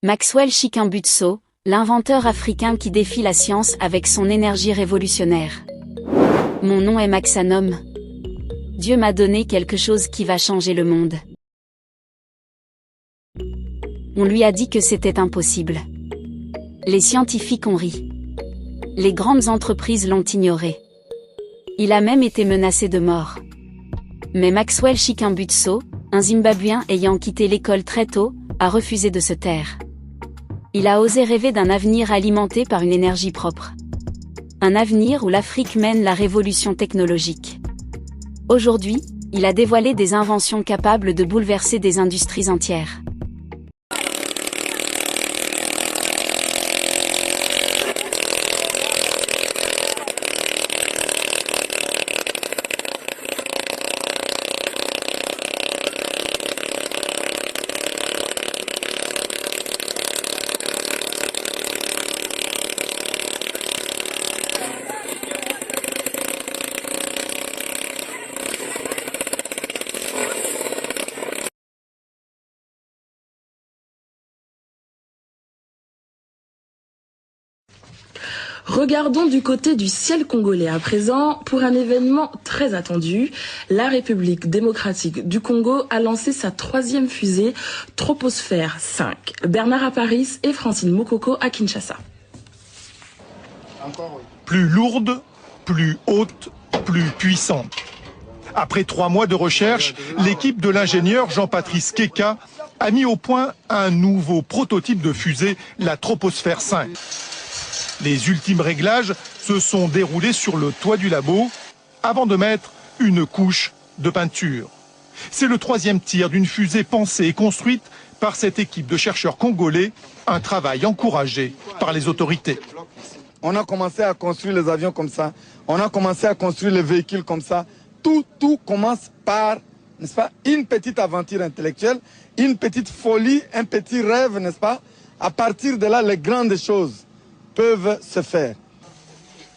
Maxwell Chikumbutso, l'inventeur africain qui défie la science avec son énergie révolutionnaire. Mon nom est Maxanom. Dieu m'a donné quelque chose qui va changer le monde. On lui a dit que c'était impossible. Les scientifiques ont ri. Les grandes entreprises l'ont ignoré. Il a même été menacé de mort. Mais Maxwell Chikumbutso, un Zimbabwéen ayant quitté l'école très tôt, a refusé de se taire. Il a osé rêver d'un avenir alimenté par une énergie propre. Un avenir où l'Afrique mène la révolution technologique. Aujourd'hui, il a dévoilé des inventions capables de bouleverser des industries entières. Regardons du côté du ciel congolais à présent pour un événement très attendu. La République démocratique du Congo a lancé sa 3e fusée Troposphère 5. Bernard à Paris et Francine Mokoko à Kinshasa. Plus lourde, plus haute, plus puissante. Après 3 mois de recherche, l'équipe de l'ingénieur Jean-Patrice Keka a mis au point un nouveau prototype de fusée, la Troposphère 5. Les ultimes réglages se sont déroulés sur le toit du labo avant de mettre une couche de peinture. C'est le 3e tir d'une fusée pensée et construite par cette équipe de chercheurs congolais, un travail encouragé par les autorités. On a commencé à construire les avions comme ça, on a commencé à construire les véhicules comme ça. Tout commence par, n'est-ce pas, une petite aventure intellectuelle, une petite folie, un petit rêve, n'est-ce pas. À partir de là, les grandes choses peuvent se faire.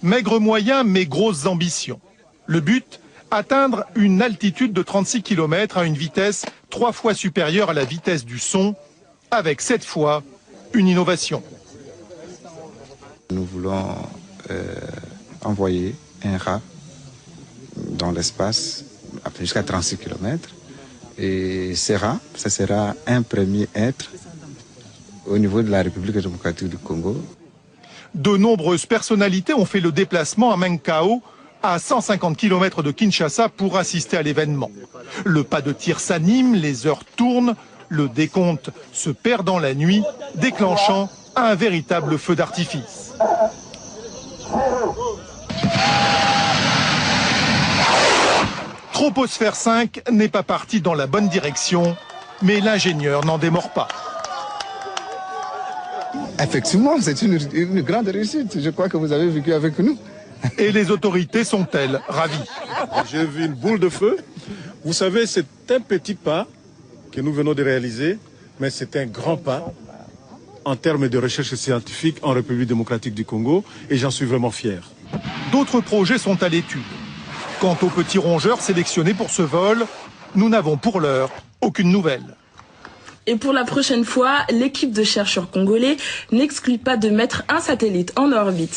Maigre moyen mais grosses ambitions. Le but, atteindre une altitude de 36 km à une vitesse 3 fois supérieure à la vitesse du son, avec cette fois une innovation. Nous voulons envoyer un rat dans l'espace jusqu'à 36 km. Et ce rat, ça sera un premier être au niveau de la République démocratique du Congo. De nombreuses personnalités ont fait le déplacement à Menkao, à 150 km de Kinshasa, pour assister à l'événement. Le pas de tir s'anime, les heures tournent, le décompte se perd dans la nuit, déclenchant un véritable feu d'artifice. Troposphère 5 n'est pas parti dans la bonne direction, mais l'ingénieur n'en démord pas. Effectivement, c'est une grande réussite. Je crois que vous avez vécu avec nous. Et les autorités sont-elles ravies? J'ai vu une boule de feu. Vous savez, c'est un petit pas que nous venons de réaliser, mais c'est un grand pas en termes de recherche scientifique en République démocratique du Congo, et j'en suis vraiment fier. D'autres projets sont à l'étude. Quant aux petits rongeurs sélectionnés pour ce vol, nous n'avons pour l'heure aucune nouvelle. Et pour la prochaine fois, l'équipe de chercheurs congolais n'exclut pas de mettre un satellite en orbite.